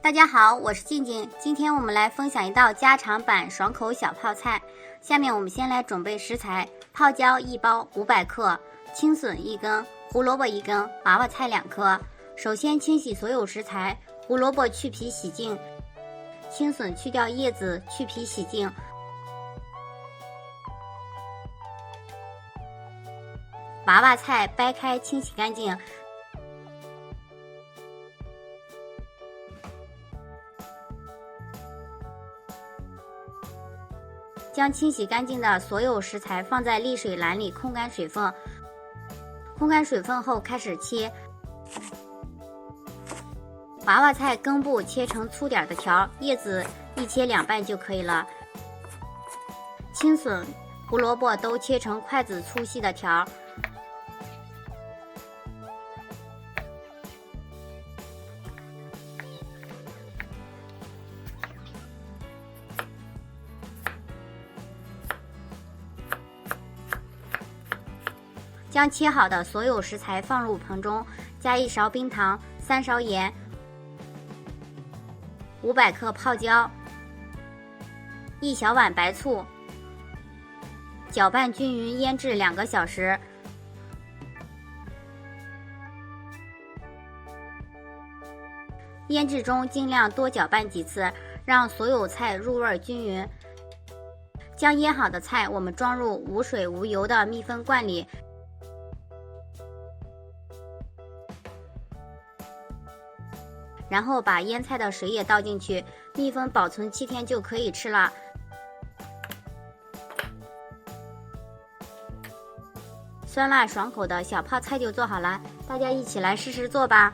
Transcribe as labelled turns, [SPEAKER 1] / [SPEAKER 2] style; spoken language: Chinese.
[SPEAKER 1] 大家好，我是静静，今天我们来分享一道家常版爽口小泡菜。下面我们先来准备食材：泡椒1包500克，青笋1根，胡萝卜1根，娃娃菜2颗。首先清洗所有食材，胡萝卜去皮洗净，青笋去掉叶子去皮洗净，娃娃菜掰开清洗干净。将清洗干净的所有食材放在沥水篮里控干水分，控干水分后开始切。娃娃菜根部切成粗点的条，叶子一切2半就可以了。青笋、胡萝卜都切成筷子粗细的条。将切好的所有食材放入盆中，加1勺冰糖、3勺盐、500克泡椒、1小碗白醋，搅拌均匀，腌制2个小时。腌制中尽量多搅拌几次，让所有菜入味均匀。将腌好的菜我们装入无水无油的密封罐里。然后把腌菜的水也倒进去，密封保存7天就可以吃了。酸辣爽口的小泡菜就做好了，大家一起来试试做吧。